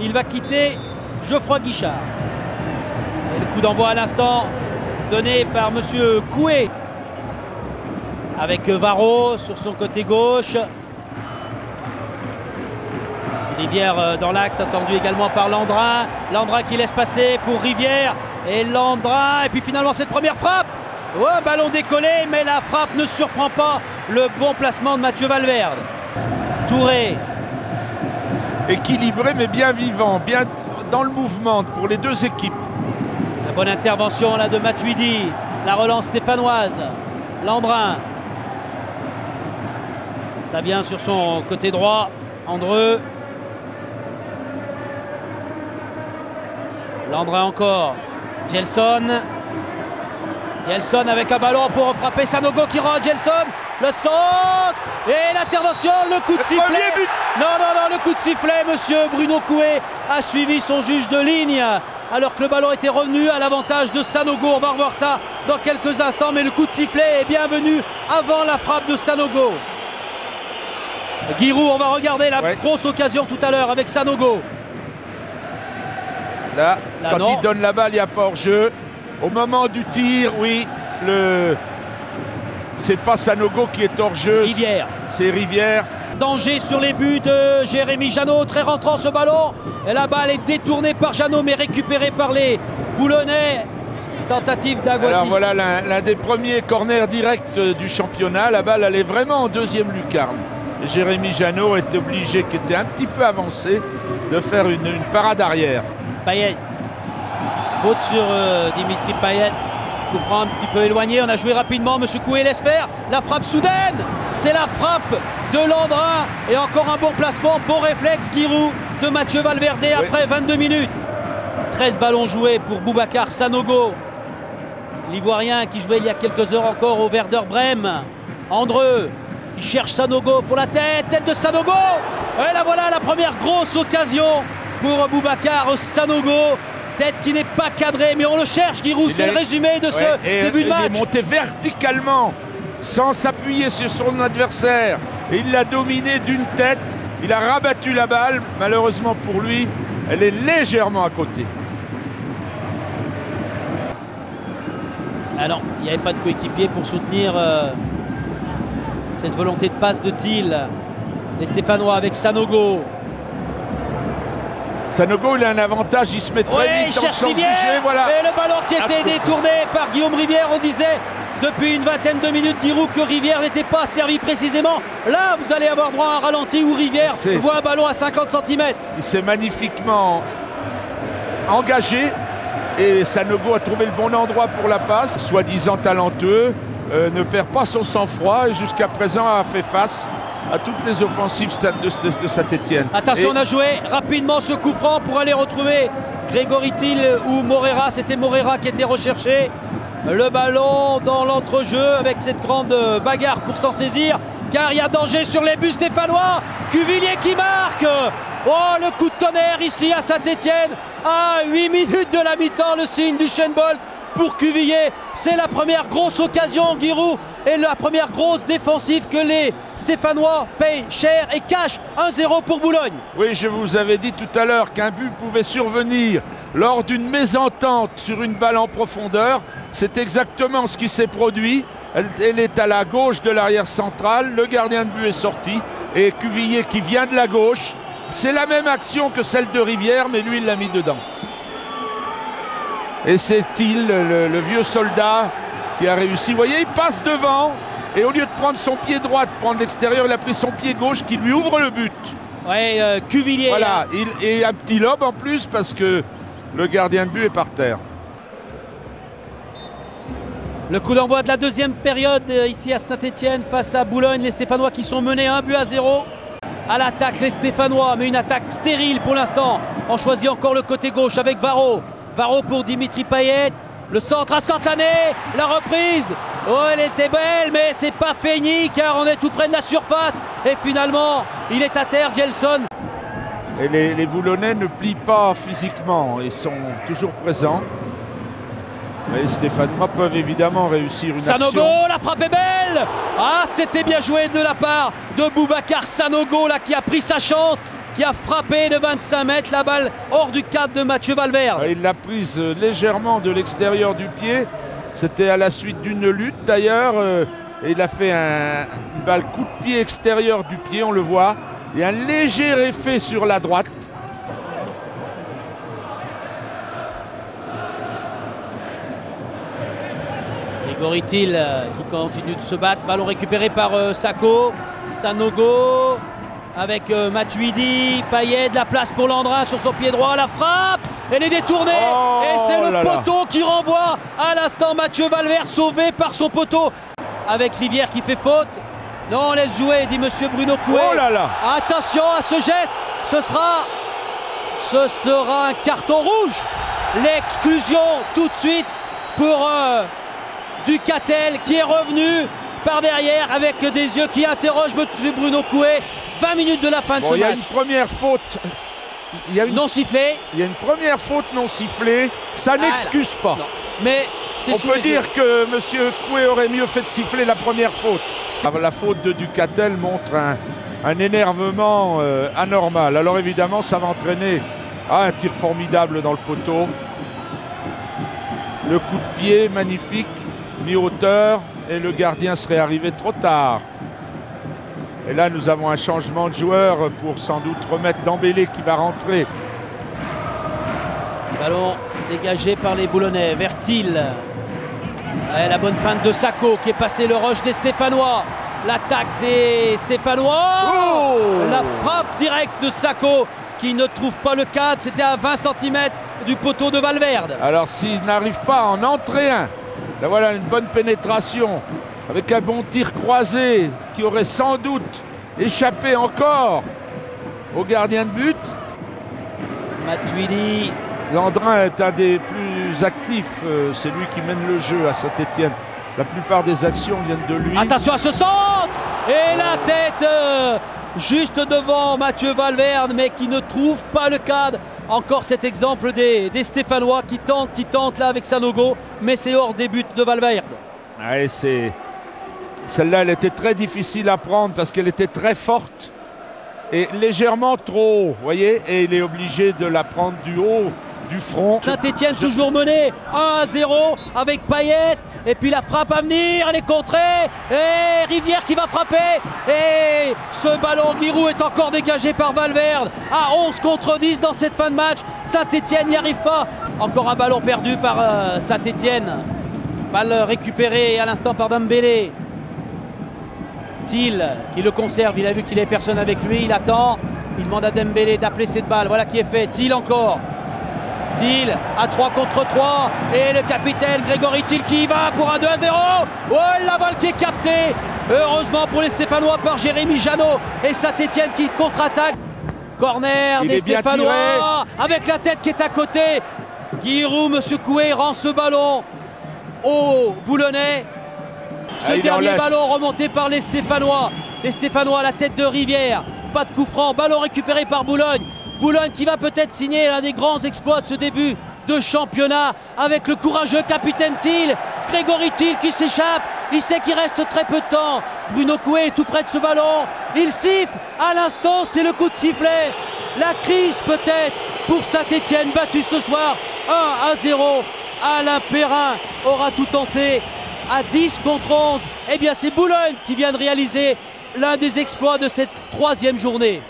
il va quitter Geoffroy Guichard. Et le coup d'envoi à l'instant donné par monsieur Coué avec Varro sur son côté gauche. Rivière dans l'axe, attendu également par Landrin. Landrin qui laisse passer pour Rivière. Et Landrin, et puis finalement cette première frappe. Ouais, ballon décollé, mais la frappe ne surprend pas le bon placement de Mathieu Valverde. Touré. Équilibré mais bien vivant, bien dans le mouvement pour les deux équipes. La bonne intervention là de Matuidi. La relance stéphanoise. Landrin. Ça vient sur son côté droit. Andreu. Landrin encore. Gelson. Gelson avec un ballon pour frapper Sanogo qui rend Gelson. Le centre et l'intervention, le coup de sifflet. Non, le coup de sifflet, monsieur Bruno Coué a suivi son juge de ligne alors que le ballon était revenu à l'avantage de Sanogo. On va revoir ça dans quelques instants, mais le coup de sifflet est bien venu avant la frappe de Sanogo. Giroud, on va regarder la grosse occasion tout à l'heure avec Sanogo. Là quand non. Il donne la balle, il n'y a pas hors-jeu. Au moment du tir, oui, c'est pas Sanogo qui est hors-jeu. Rivière. C'est Rivière. Danger sur les buts de Jérémy Janot, très rentrant ce ballon. Et la balle est détournée par Janot, mais récupérée par les Boulonnais. Tentative d'Aguasi. Alors voilà l'un des premiers corners directs du championnat. La balle, elle est vraiment en deuxième lucarne. Et Jérémy Janot est obligé, qui était un petit peu avancé, de faire une parade arrière. Payet. Faute sur Dimitri Payet. Coup franc un petit peu éloigné. On a joué rapidement. Monsieur Coué laisse faire. La frappe soudaine. C'est la frappe de Landrin. Et encore un bon placement. Bon réflexe, Giroud, de Mathieu Valverde après 22 minutes. 13 ballons joués pour Boubacar Sanogo. L'Ivoirien qui jouait il y a quelques heures encore au Werder Brême. Andreu qui cherche Sanogo pour la tête. Tête de Sanogo. Et là voilà la première grosse occasion pour Boubacar Sanogo. Tête qui n'est pas cadrée, mais on le cherche, Giroud. C'est le résumé de ce début de match. Il est monté verticalement, sans s'appuyer sur son adversaire. Et il l'a dominé d'une tête. Il a rabattu la balle. Malheureusement pour lui, elle est légèrement à côté. Ah non, il n'y avait pas de coéquipier pour soutenir cette volonté de passe de Thiel. Les Stéphanois avec Sanogo. Sanogo, il a un avantage, il se met très vite dans son sujet. Voilà. Et le ballon qui était détourné par Guillaume Rivière. On disait depuis une vingtaine de minutes, Giroud, que Rivière n'était pas servi précisément. Là, vous allez avoir droit à un ralenti où Rivière voit un ballon à 50 cm. Il s'est magnifiquement engagé et Sanogo a trouvé le bon endroit pour la passe. Soi-disant talentueux, ne perd pas son sang-froid et jusqu'à présent a fait face à toutes les offensives de Saint-Etienne. Attention, on a joué rapidement ce coup franc pour aller retrouver Grégory Thiel ou Morera. C'était Morera qui était recherché. Le ballon dans l'entrejeu avec cette grande bagarre pour s'en saisir, car il y a danger sur les buts stéphanois. Cuvillier qui marque. Oh, le coup de tonnerre ici à Saint-Etienne à 8 minutes de la mi-temps. Le signe du Usain Bolt pour Cuvillier. C'est la première grosse occasion, Giroud, et la première grosse défensive que les Stéphanois payent cher et cachent. 1-0 pour Boulogne. Oui, je vous avais dit tout à l'heure qu'un but pouvait survenir lors d'une mésentente sur une balle en profondeur. C'est exactement ce qui s'est produit. Elle est à la gauche de l'arrière central. Le gardien de but est sorti et Cuvillier qui vient de la gauche. C'est la même action que celle de Rivière, mais lui, il l'a mis dedans. Et c'est Thiel, le vieux soldat, qui a réussi. Vous voyez, il passe devant et au lieu de prendre son pied droit, de prendre l'extérieur, il a pris son pied gauche qui lui ouvre le but. Oui, Cuvillier. Voilà, et un petit lob en plus parce que le gardien de but est par terre. Le coup d'envoi de la deuxième période ici à Saint-Etienne face à Boulogne. Les Stéphanois qui sont menés 1-0. À l'attaque, les Stéphanois, mais une attaque stérile pour l'instant. On choisit encore le côté gauche avec Varro. Varro pour Dimitri Payet. Le centre instantané, la reprise. Oh, elle était belle, mais c'est pas fini car on est tout près de la surface. Et finalement, il est à terre, Gelson. Et les Boulonnais ne plient pas physiquement, ils sont toujours présents. Les Stéphanois peuvent évidemment réussir une action. Sanogo, la frappe est belle. Ah, c'était bien joué de la part de Boubacar Sanogo là, qui a pris sa chance qui a frappé de 25 mètres la balle hors du cadre de Mathieu Valverde. Il l'a prise légèrement de l'extérieur du pied. C'était à la suite d'une lutte d'ailleurs. Et il a fait une balle coup de pied extérieur du pied, on le voit. Il y a un léger effet sur la droite. Grégory-Thiel qui continue de se battre. Ballon récupéré par Sakho. Sanogo avec Matuidi. Payet, de la place pour Landrin sur son pied droit. La frappe, elle est détournée. Et c'est le poteau qui renvoie à l'instant Mathieu Valverde, sauvé par son poteau. Avec Rivière qui fait faute. Non, on laisse jouer, dit monsieur Bruno Coué. Oh là là. Attention à ce geste. Ce sera un carton rouge. L'exclusion tout de suite pour Ducatel qui est revenu par derrière avec des yeux qui interrogent monsieur Bruno Coué. 20 minutes de la fin de ce match. Il y a une première faute. Non sifflée. Il y a une première faute non sifflée. Ça n'excuse pas. Non. Mais on peut dire que M. Coué aurait mieux fait de siffler la première faute. La faute de Ducatel montre un énervement anormal. Alors évidemment, ça va entraîner un tir formidable dans le poteau. Le coup de pied magnifique, mi-hauteur, et le gardien serait arrivé trop tard. Et là, nous avons un changement de joueur pour sans doute remettre Dembélé qui va rentrer. Ballon dégagé par les Boulonnais vers Thiel. La bonne feinte de Sakho qui est passé le rush des Stéphanois. L'attaque des Stéphanois. Oh, la frappe directe de Sakho qui ne trouve pas le cadre. C'était à 20 cm du poteau de Valverde. Alors s'il n'arrive pas à en entrer un, là voilà une bonne pénétration avec un bon tir croisé qui aurait sans doute échappé encore au gardien de but. Matuidi. Landrin est un des plus actifs, c'est lui qui mène le jeu à Saint-Étienne. La plupart des actions viennent de lui. Attention à ce centre. Et la tête juste devant Mathieu Valverde, mais qui ne trouve pas le cadre. Encore cet exemple des Stéphanois qui tentent là avec Sanogo, mais c'est hors des buts de Valverde. Ouais, celle-là, elle était très difficile à prendre parce qu'elle était très forte et légèrement trop haut, vous voyez, et il est obligé de la prendre du haut, du front. Saint-Étienne toujours mené 1-0 avec Payet. Et puis la frappe à venir, elle est contrée. Et Rivière qui va frapper. Et ce ballon Giroud est encore dégagé par Valverde. À 11 contre 10 dans cette fin de match. Saint-Étienne n'y arrive pas. Encore un ballon perdu par Saint-Étienne. Balle récupérée à l'instant par Dembélé. Thiel qui le conserve. Il a vu qu'il n'y avait personne avec lui. Il attend. Il demande à Dembélé d'appeler cette balle. Voilà qui est fait. Thiel encore. Thiel à 3 contre 3 et le capitaine Grégory-Thiel qui y va pour un 2-0. Oh, la balle qui est captée heureusement pour les Stéphanois par Jérémy Janot et Saint-Étienne qui contre-attaque. Corner des Stéphanois avec la tête qui est à côté. Giroud, monsieur Coué rend ce ballon au Boulonnais. Ce dernier ballon remonté par les Stéphanois. Les Stéphanois à la tête de Rivière. Pas de coup franc, ballon récupéré par Boulogne. Boulogne qui va peut-être signer l'un des grands exploits de ce début de championnat avec le courageux capitaine Thiel. Grégory-Thiel qui s'échappe, il sait qu'il reste très peu de temps. Bruno Coué est tout près de ce ballon, il siffle à l'instant, c'est le coup de sifflet. La crise peut-être pour Saint-Étienne battu ce soir 1-0. Alain Perrin aura tout tenté à 10 contre 11. Eh bien c'est Boulogne qui vient de réaliser l'un des exploits de cette 3e journée.